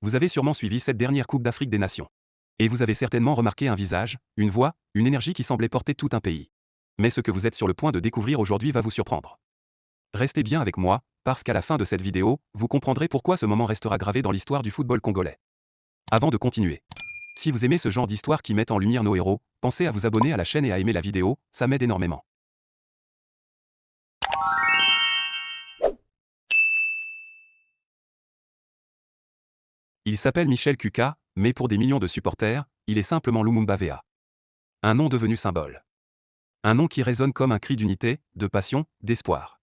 Vous avez sûrement suivi cette dernière Coupe d'Afrique des Nations. Et vous avez certainement remarqué un visage, une voix, une énergie qui semblait porter tout un pays. Mais ce que vous êtes sur le point de découvrir aujourd'hui va vous surprendre. Restez bien avec moi, parce qu'à la fin de cette vidéo, vous comprendrez pourquoi ce moment restera gravé dans l'histoire du football congolais. Avant de continuer, si vous aimez ce genre d'histoire qui met en lumière nos héros, pensez à vous abonner à la chaîne et à aimer la vidéo, ça m'aide énormément. Il s'appelle Michel Kuka, mais pour des millions de supporters, il est simplement Lumumba Vea. Un nom devenu symbole. Un nom qui résonne comme un cri d'unité, de passion, d'espoir.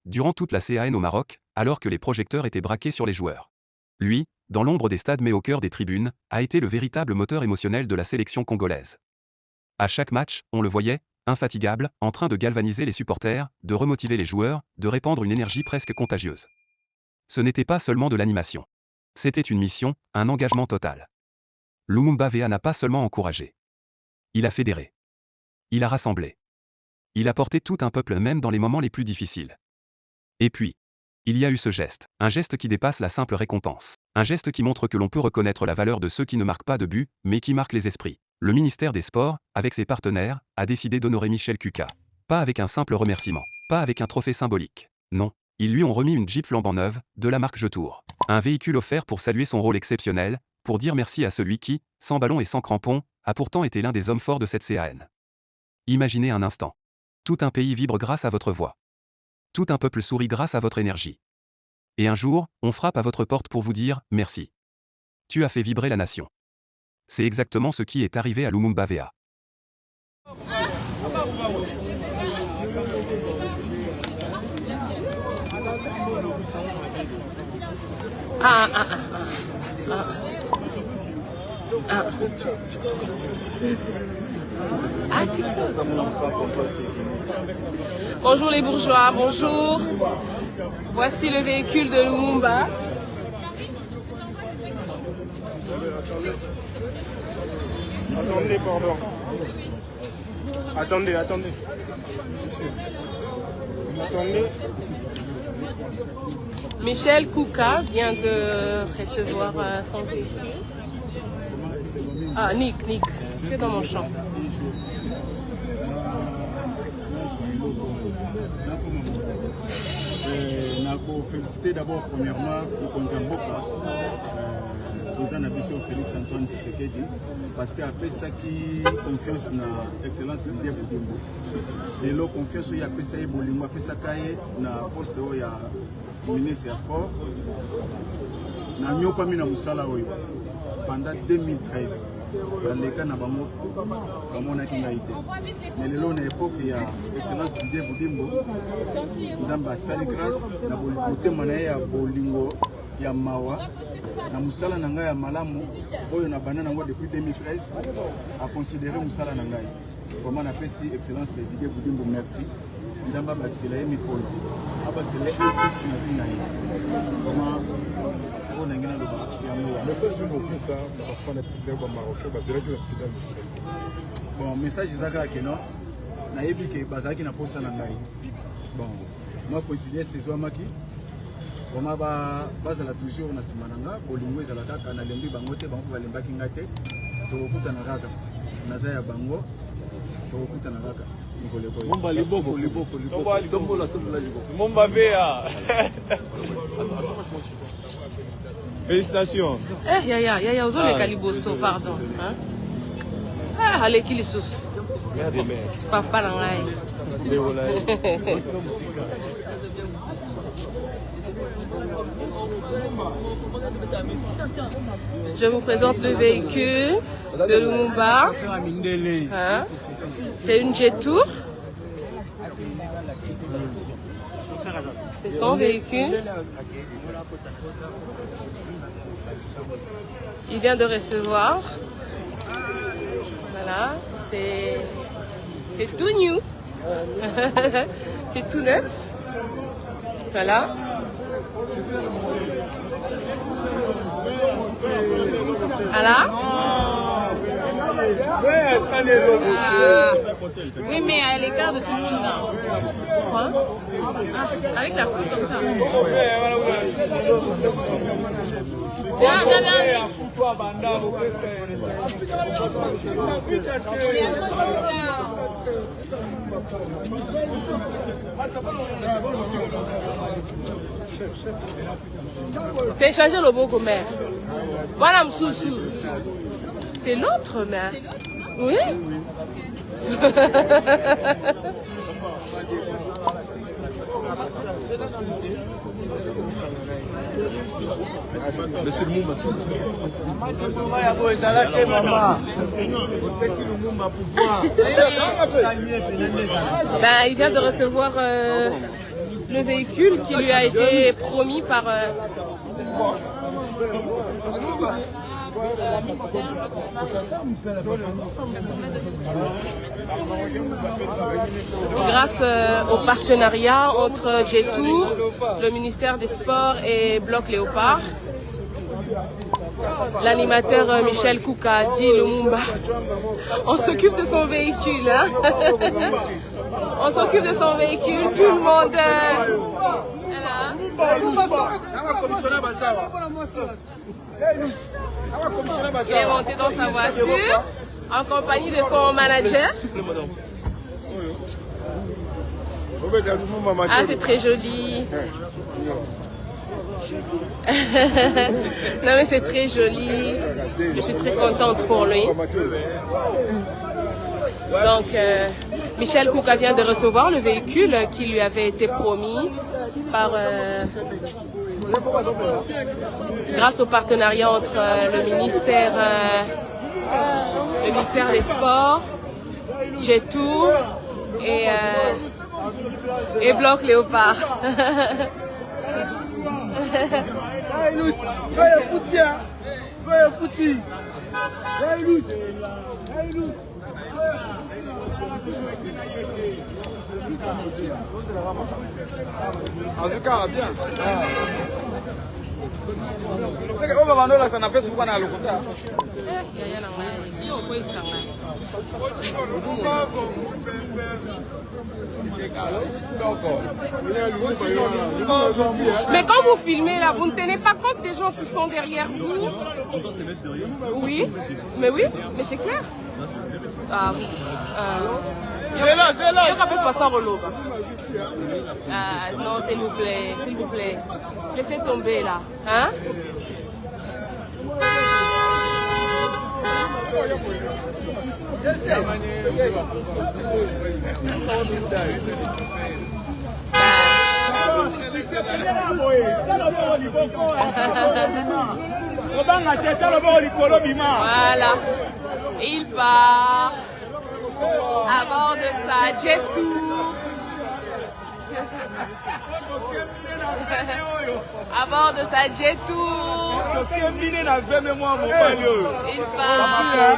Durant toute la CAN au Maroc, alors que les projecteurs étaient braqués sur les joueurs. Lui, dans l'ombre des stades mais au cœur des tribunes, a été le véritable moteur émotionnel de la sélection congolaise. À chaque match, on le voyait, infatigable, en train de galvaniser les supporters, de remotiver les joueurs, de répandre une énergie presque contagieuse. Ce n'était pas seulement de l'animation. C'était une mission, un engagement total. Lumumba Vea n'a pas seulement encouragé. Il a fédéré. Il a rassemblé. Il a porté tout un peuple même dans les moments les plus difficiles. Et puis, il y a eu ce geste, un geste qui dépasse la simple récompense. Un geste qui montre que l'on peut reconnaître la valeur de ceux qui ne marquent pas de but, mais qui marquent les esprits. Le ministère des Sports, avec ses partenaires, a décidé d'honorer Michel Kuka. Pas avec un simple remerciement, pas avec un trophée symbolique. Non, ils lui ont remis une Jeep flambant neuve, de la marque Jetour. Un véhicule offert pour saluer son rôle exceptionnel, pour dire merci à celui qui, sans ballon et sans crampons, a pourtant été l'un des hommes forts de cette CAN. Imaginez un instant. Tout un pays vibre grâce à votre voix. Tout un peuple sourit grâce à votre énergie. Et un jour, on frappe à votre porte pour vous dire « Merci. Tu as fait vibrer la nation ». C'est exactement ce qui est arrivé à Lumumba Vea. Bonjour les bourgeois, bonjour. Voici le véhicule de Lumumba. Attendez, pardon. Attendez. Attendez. Michel Kuka vient de recevoir son véhicule. Ah, Nick, tu es dans mon champ. Je féliciter d'abord premièrement le Konzamboka, président Nabiso Félix Antoine Tshisekedi, parce qu'après ça qui confiance dans l'excellence de Boudimbo. Et là, confiance il y a après ça Bolingo, après ça kaye na poste il y a ministre des Sports. Na nyoka mina musala oyo pendant 2013. Dans les cas na bango bamona kingaite. Mais le long na époque il y a excellence de Boudimbo. Nzamba sali grâce na côté manaye ya Bolingo ya mawa na musala na ngai ya malamu oyo na bana nango depuis 2013 a considéré musala na ngai. Vraiment na pesi excellence de Boudimbo merci. Nzamba batsela ye mikolo. Abatsela e plus na vie na ye. Vraiment on a gagné le match. Message de nos ça, la fanatique de Marocain, c'est là que la finale. Bon, message Isaka Keno, na yebi ke bazaki na posa na ngai. Bon, moi considère ces maki. Vraiment bazala toujours na simananga, bolingo ezala kaka na lembi bango te bango balembaki ngate. To kuta na kaka. Nazaya bango. To kuta na kaka. Momba liboko. Tombo la liboko. Momba Vea. Félicitations. Yaya, aux les caliboso, pardon. Ah, allez, qui les sous. Papa Langai. Je vous présente le véhicule de Lumumba. C'est une Jetour. C'est son véhicule. Il vient de recevoir. Voilà, c'est tout new. C'est tout neuf. Voilà. Voilà. Oui, mais à l'écart de tout le monde là. Quoi? Ah, avec la foule comme ça. Viens, viens, viens. Télécharger le beau mère. Voilà Msoussou. C'est l'autre mère. Oui. Ben, il vient de recevoir le véhicule qui lui a été promis par grâce au partenariat entre Jetour, le ministère des Sports et Bloc Léopard. L'animateur Michel Kouka dit Lumumba. On s'occupe de son véhicule. Hein? On s'occupe de son véhicule. Tout le monde. Il est monté dans sa voiture en compagnie de son manager. Ah, c'est très joli. Non mais c'est très joli. Je suis très contente pour lui. Donc Michel Kouka vient de recevoir le véhicule qui lui avait été promis par grâce au partenariat entre le ministère des Sports, Jetour et Bloc Léopard. Mais quand vous filmez là, vous ne tenez pas compte des gens qui sont derrière vous? Oui, mais c'est clair. Ah, non, s'il vous plaît, laissez tomber là, hein? Voilà, il part à bord de sa Jetour. À bord de sa Jetour. Il part.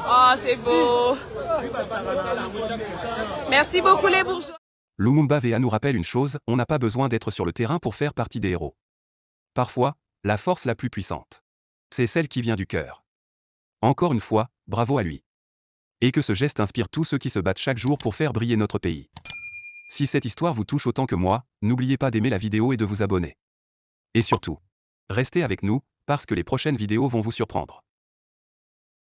Oh, c'est beau. Merci beaucoup les bourgeois. Lumumba VA nous rappelle une chose, on n'a pas besoin d'être sur le terrain pour faire partie des héros. Parfois, la force la plus puissante, c'est celle qui vient du cœur. Encore une fois, bravo à lui. Et que ce geste inspire tous ceux qui se battent chaque jour pour faire briller notre pays. Si cette histoire vous touche autant que moi, n'oubliez pas d'aimer la vidéo et de vous abonner. Et surtout, restez avec nous, parce que les prochaines vidéos vont vous surprendre.